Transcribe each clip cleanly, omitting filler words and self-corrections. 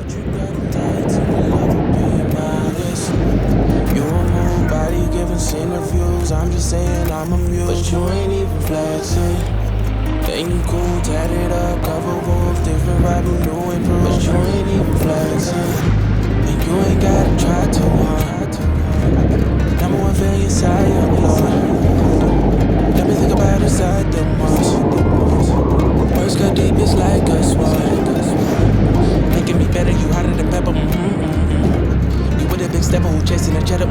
But you got tight to the level being modest. You a moon body giving interviews. I'm just saying I'm amused. But you ain't even flexing. Ain't you cool, tatted up, cover wolf, different vibe, you new improved. But you ain't even flexing. And you ain't gotta try too hard. Number one failure, side of Lord. Let me think about inside the most. Words cut deep, it's like a sword. Making me better, you hotter than pepper. You with a big stepper who chasing a cheddar.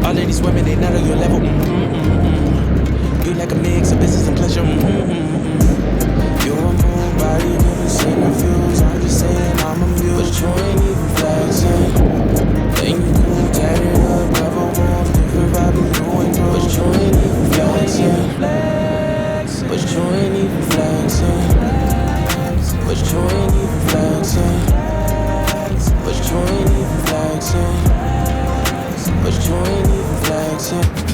All of these women, they not on your level. You like a mix of business and pleasure. You a moon body giving interviews. I'm just saying I'm amused. But you ain't even flexing. Ain't you cool, tatted up, cover wolf, different vibe, you doing good. But you ain't even flexing. But you ain't even flexing. But you ain't even flexing. But you ain't even flexing. But you ain't even flexing.